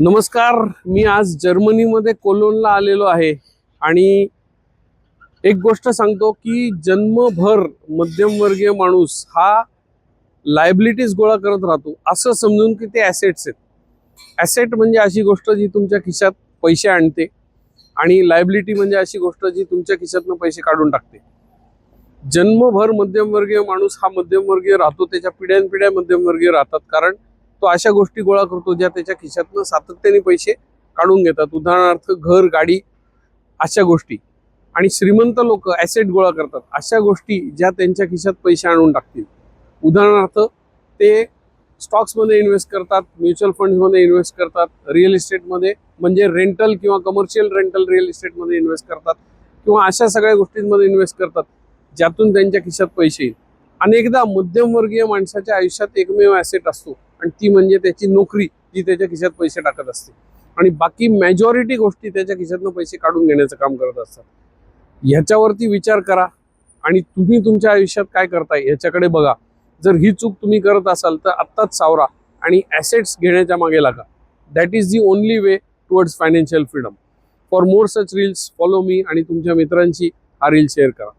नमस्कार. मी आज जर्मनीमध्ये कोलोनला आलेलो आहे आणि एक गोष्ट सांगतो की जन्मभर मध्यमवर्गीय माणूस हा लायबिलिटीज गोळा करत राहतो असं समजून की ते ॲसेट्स आहेत. ॲसेट म्हणजे अशी गोष्ट जी तुमच्या खिशात पैसे आणते आणि लायबिलिटी म्हणजे अशी गोष्ट जी तुमच्या खिशातनं पैसे काढून टाकते. जन्मभर मध्यमवर्गीय माणूस हा मध्यमवर्गीय राहतो, त्याच्या पिढ्यानपिढ्या मध्यमवर्गीय राहतात, कारण तो अशा गोष्टी गोळा करतो ज्या त्याच्या खिशातनं सातत्याने पैसे काढून घेतात. उदाहरणार्थ घर, गाडी अशा गोष्टी. आणि श्रीमंत लोक ॲसेट गोळा करतात अशा गोष्टी ज्या त्यांच्या खिशात पैसे आणून टाकतील. उदाहरणार्थ ते स्टॉक्समध्ये इन्व्हेस्ट करतात, म्युच्युअल फंड्समध्ये इन्व्हेस्ट करतात, रिअल इस्टेटमध्ये म्हणजे रेंटल किंवा कमर्शियल रेंटल रिअल इस्टेटमध्ये इन्व्हेस्ट करतात, किंवा अशा सगळ्या गोष्टींमध्ये इन्व्हेस्ट करतात ज्यातून त्यांच्या खिशात पैसे येईल. अनेकदा मध्यमवर्गीय माणसाच्या आयुष्यात एकमेव ॲसेट असतो आणि ती म्हणजे त्याची नोकरी, जी त्याच्या खिशात पैसे टाकत असते, आणि बाकी मेजॉरिटी गोष्टी त्याच्या खिशातनं पैसे काढून घेण्याचं काम करत असतात. ह्याच्यावरती विचार करा आणि तुम्ही तुमच्या आयुष्यात काय करताय ह्याच्याकडे बघा. जर ही चूक तुम्ही करत असाल तर आत्ताच सावरा आणि ॲसेट्स घेण्याच्या मागे लागा. That is the only way towards financial freedom. For more such reels follow me आणि तुमच्या मित्रांशी हा रील शेअर करा.